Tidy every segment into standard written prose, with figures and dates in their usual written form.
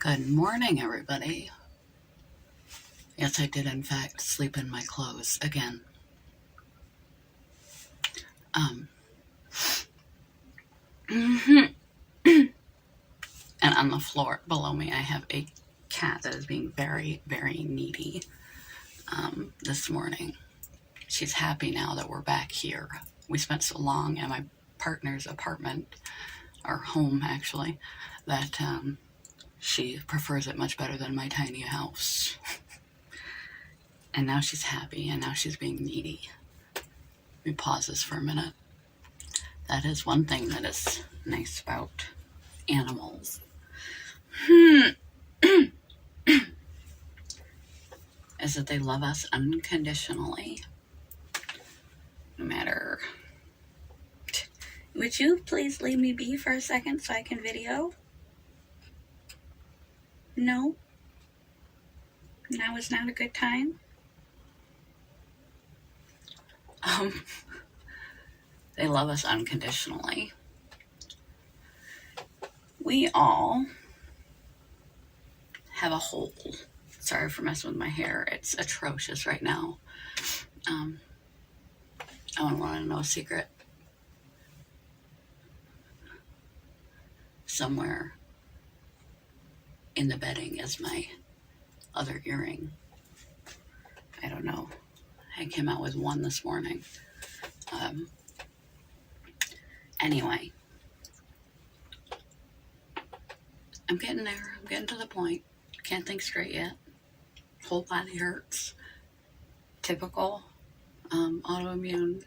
Good morning, everybody. Yes, I did, in fact, sleep in my clothes again. Um, and on the floor below me, I have a cat that is being very, very needy this morning. She's happy now that we're back here. We spent so long at my partner's apartment, or home actually, that she prefers it much better than my tiny house. And now she's happy, and now she's being needy. Let me pause this for a minute. That is one thing that is nice about animals. Is that they love us unconditionally. No matter. Would you please leave me be for a second so I can video? No? Now is not a good time? They love us unconditionally. We all have a hole. Sorry for messing with my hair. It's atrocious right now. I don't want to know a secret. Somewhere in the bedding is my other earring. I don't know. I came out with one this morning. Anyway, I'm getting there. I'm getting to the point. Can't think straight yet. Whole body hurts. Typical autoimmune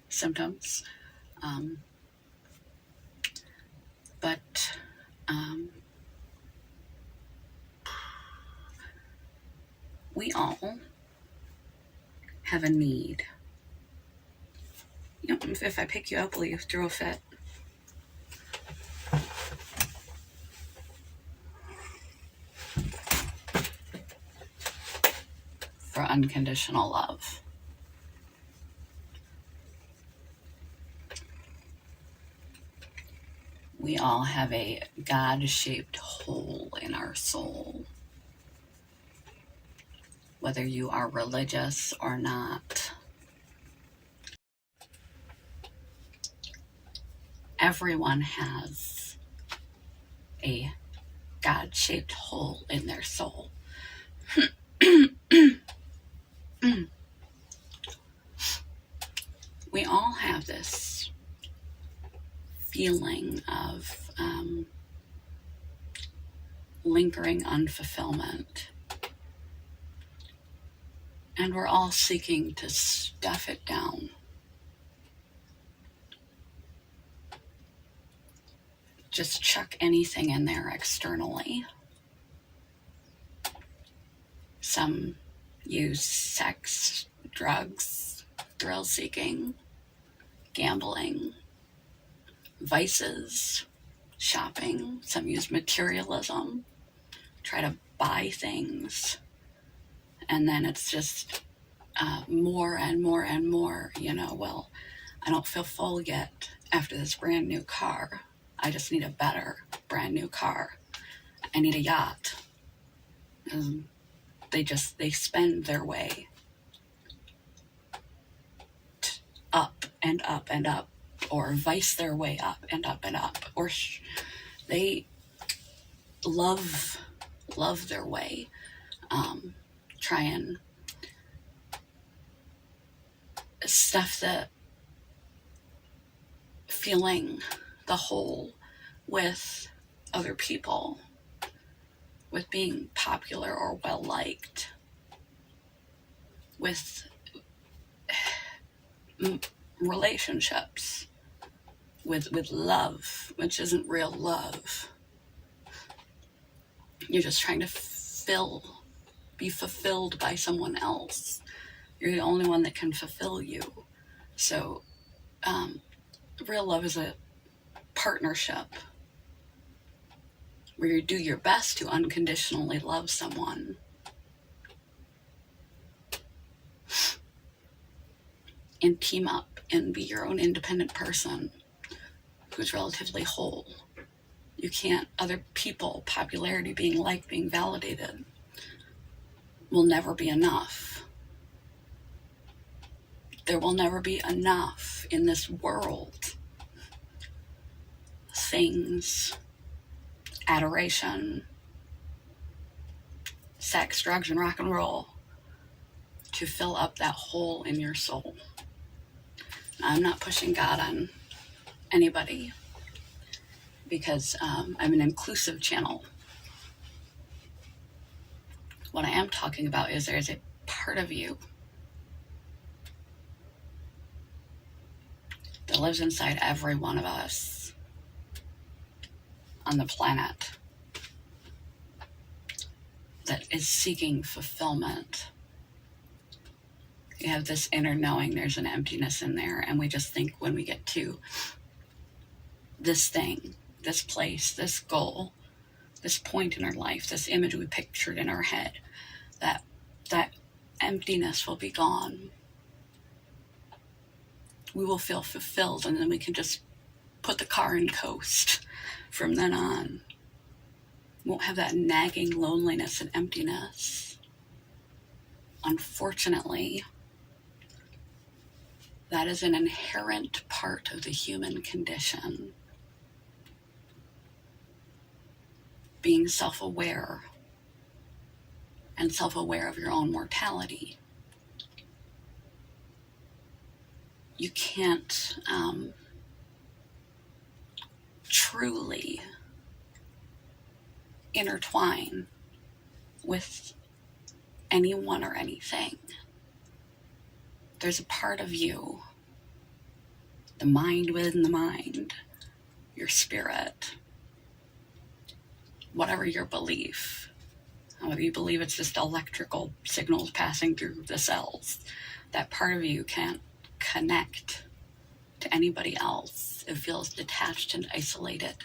symptoms. But we all have a need. You know, if I pick you up, will you throw a fit? For unconditional love. We all have a God-shaped hole in our soul. Whether you are religious or not. Everyone has a God-shaped hole in their soul. We all have this feeling of lingering unfulfillment. And we're all seeking to stuff it down. Just chuck anything in there externally. Some use sex, drugs, thrill-seeking, gambling, vices, shopping. Some use materialism, try to buy things. And then it's just more and more and more, well, I don't feel full yet after this brand new car. I just need a better brand new car. I need a yacht. And they spend their way up and up and up, or vice their way up and up and up, or they love their way. Try and stuff the feeling the hole with other people, with being popular or well liked, with relationships, with love, which isn't real love. You're just trying to be fulfilled by someone else. You're the only one that can fulfill you. So real love is a partnership where you do your best to unconditionally love someone. And team up and be your own independent person who's relatively whole. You can't, other people, popularity, being liked, being validated will never be enough. There will never be enough in this world. Things, adoration, sex, drugs, and rock and roll to fill up that hole in your soul. I'm not pushing God on anybody because I'm an inclusive channel. What I am talking about is there's a part of you that lives inside every one of us on the planet that is seeking fulfillment. You have this inner knowing there's an emptiness in there, and we just think when we get to this thing, this place, this goal, this point in our life, this image we pictured in our head, that emptiness will be gone. We will feel fulfilled, and then we can just put the car in coast from then on. We won't have that nagging loneliness and emptiness. Unfortunately, that is an inherent part of the human condition. Being self-aware and self-aware of your own mortality. You can't truly intertwine with anyone or anything. There's a part of you, the mind within the mind, your spirit, whatever your belief, whether you believe it's just electrical signals passing through the cells, that part of you can't connect to anybody else. It feels detached and isolated.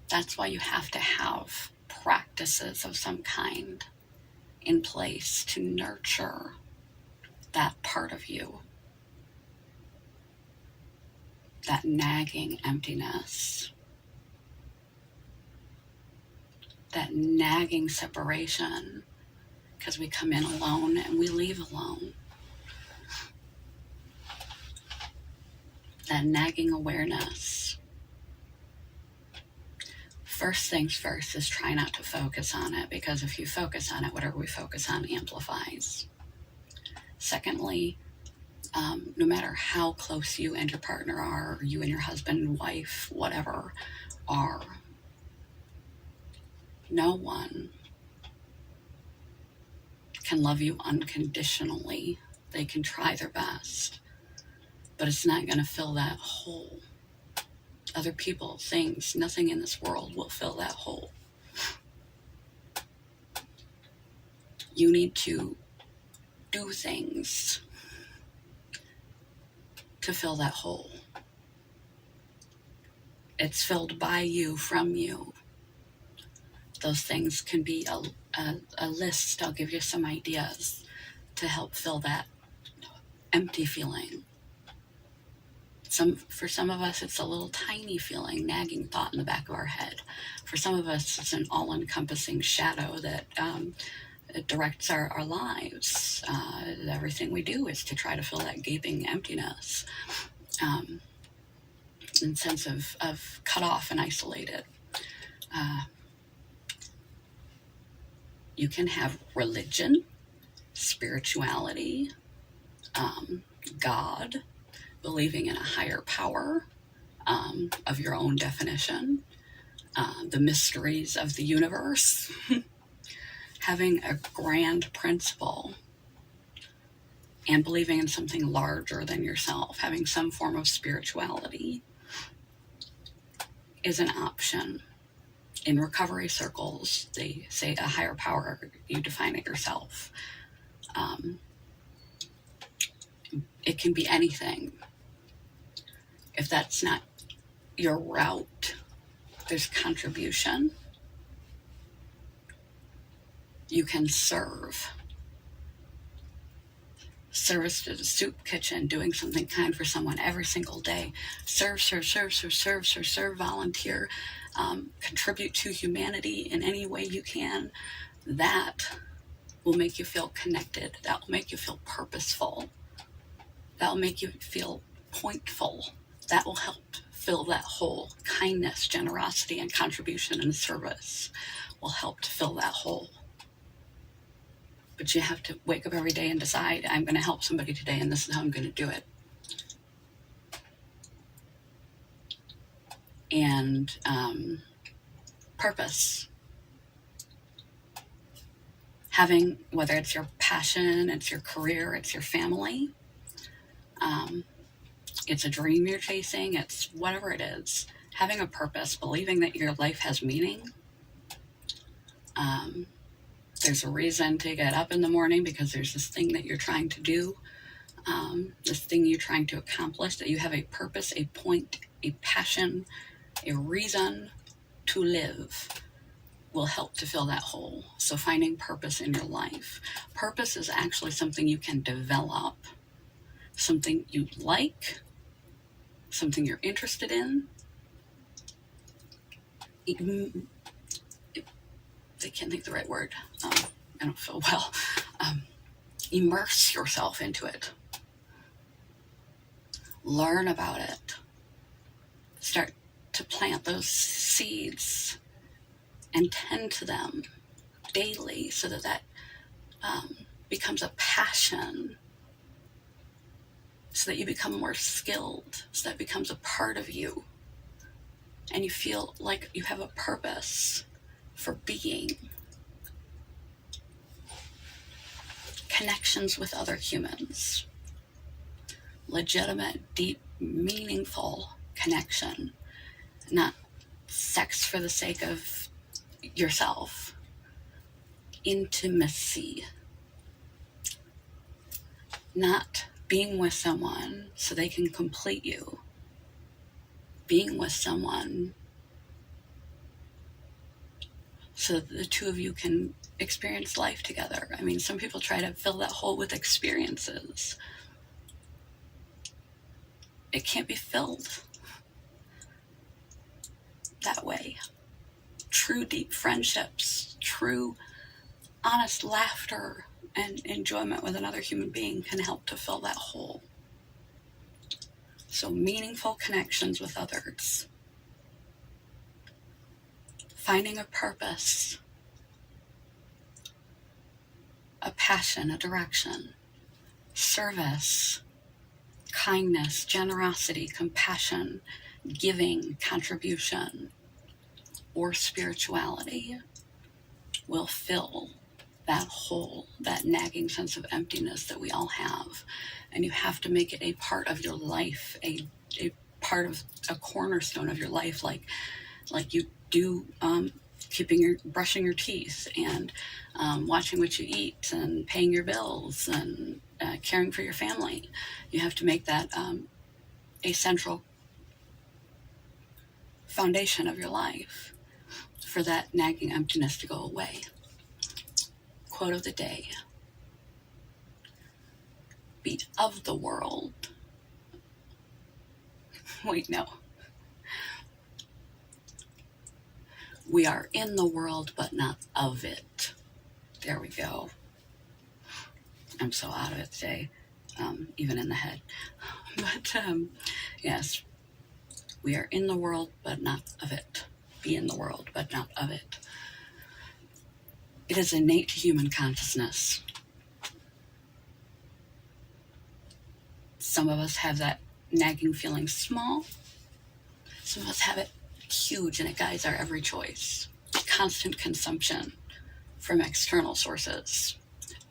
That's why you have to have practices of some kind in place to nurture that part of you, that nagging emptiness, that nagging separation, because we come in alone and we leave alone. That nagging awareness. First things first is try not to focus on it, because if you focus on it, whatever we focus on amplifies. Secondly, no matter how close you and your partner are, or you and your husband, wife, whatever, are, no one can love you unconditionally. They can try their best, but it's not going to fill that hole. Other people, things, nothing in this world will fill that hole. You need to do things to fill that hole. It's filled by you, from you. Those things can be a list. I'll give you some ideas to help fill that empty feeling. For some of us, it's a little tiny feeling, nagging thought in the back of our head. For some of us, it's an all-encompassing shadow that it directs our lives. Everything we do is to try to fill that gaping emptiness, and sense of cut off and isolated. You can have religion, spirituality, God, believing in a higher power of your own definition, the mysteries of the universe, having a grand principle, and believing in something larger than yourself, having some form of spirituality is an option. In recovery circles, they say a higher power, you define it yourself. It can be anything. If that's not your route, there's contribution. You can serve. service to the soup kitchen, doing something kind for someone every single day. Serve, serve, serve, serve, serve, serve, serve, volunteer, contribute to humanity in any way you can. That will make you feel connected. That will make you feel purposeful. That will make you feel pointful. That will help fill that hole. Kindness, generosity, and contribution and service will help to fill that hole. But you have to wake up every day and decide, I'm going to help somebody today, and this is how I'm going to do it. And purpose. Having, whether it's your passion, it's your career, it's your family, it's a dream you're chasing, it's whatever it is, having a purpose, believing that your life has meaning. There's a reason to get up in the morning because there's this thing that you're trying to do, this thing you're trying to accomplish, that you have a purpose, a point, a passion, a reason to live will help to fill that hole. So finding purpose in your life. Purpose is actually something you can develop, something you like, something you're interested in. I can't think the right word. I don't feel well. Immerse yourself into it. Learn about it. Start to plant those seeds and tend to them daily so that becomes a passion, so that you become more skilled, so that becomes a part of you, and you feel like you have a purpose for being. Connections with other humans. Legitimate, deep, meaningful connection. Not sex for the sake of yourself. Intimacy. Not being with someone so they can complete you. Being with someone so that the two of you can experience life together. I mean, some people try to fill that hole with experiences. It can't be filled that way. True deep friendships, true honest laughter and enjoyment with another human being can help to fill that hole. So meaningful connections with others. Finding a purpose, a passion, a direction, service, kindness, generosity, compassion, giving, contribution, or spirituality will fill that hole, that nagging sense of emptiness that we all have. And you have to make it a part of your life, a part of a cornerstone of your life, like you do brushing your teeth and watching what you eat and paying your bills and caring for your family. You have to make that a central foundation of your life for that nagging emptiness to go away. Quote of the day. Be of the world. Wait, no. We are in the world, but not of it. There we go. I'm so out of it today, even in the head. But yes, we are in the world, but not of it. Be in the world, but not of it. It is innate to human consciousness. Some of us have that nagging feeling small. Some of us have it huge, and it guides our every choice. Constant consumption from external sources,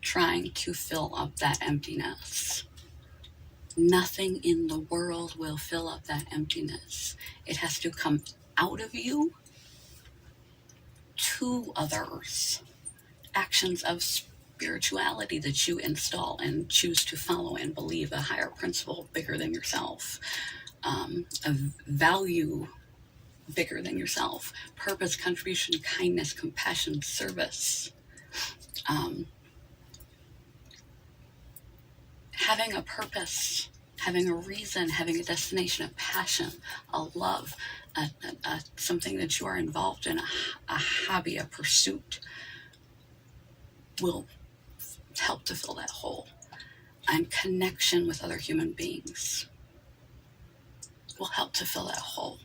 trying to fill up that emptiness. Nothing in the world will fill up that emptiness. It has to come out of you to others. Actions of spirituality that you install and choose to follow and believe, a higher principle bigger than yourself, a value bigger than yourself, purpose, contribution, kindness, compassion, service, having a purpose, having a reason, having a destination, a passion, a love, something that you are involved in, a hobby, a pursuit, will help to fill that hole. And connection with other human beings will help to fill that hole.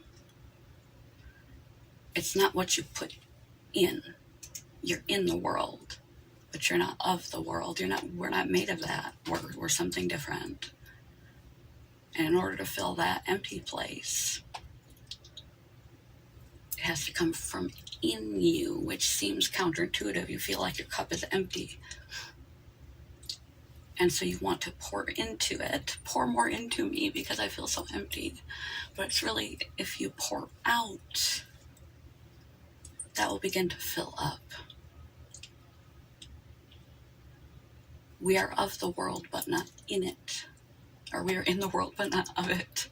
It's not what you put in. You're in the world, but you're not of the world. We're not made of that. We're something different. And in order to fill that empty place, it has to come from in you, which seems counterintuitive. You feel like your cup is empty. And so you want to pour into it, pour more into me because I feel so empty. But it's really, if you pour out, that will begin to fill up. We are of the world, but not in it. Or we are in the world, but not of it.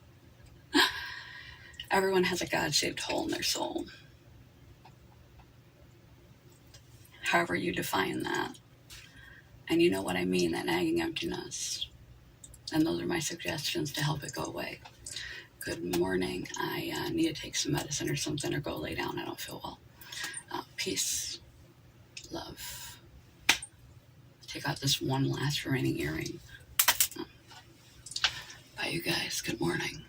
Everyone has a God-shaped hole in their soul. However you define that. And you know what I mean, that nagging emptiness. And those are my suggestions to help it go away. Good morning. I need to take some medicine or something or go lay down. I don't feel well. Peace. Love. Take out this one last remaining earring. Bye, you guys. Good morning.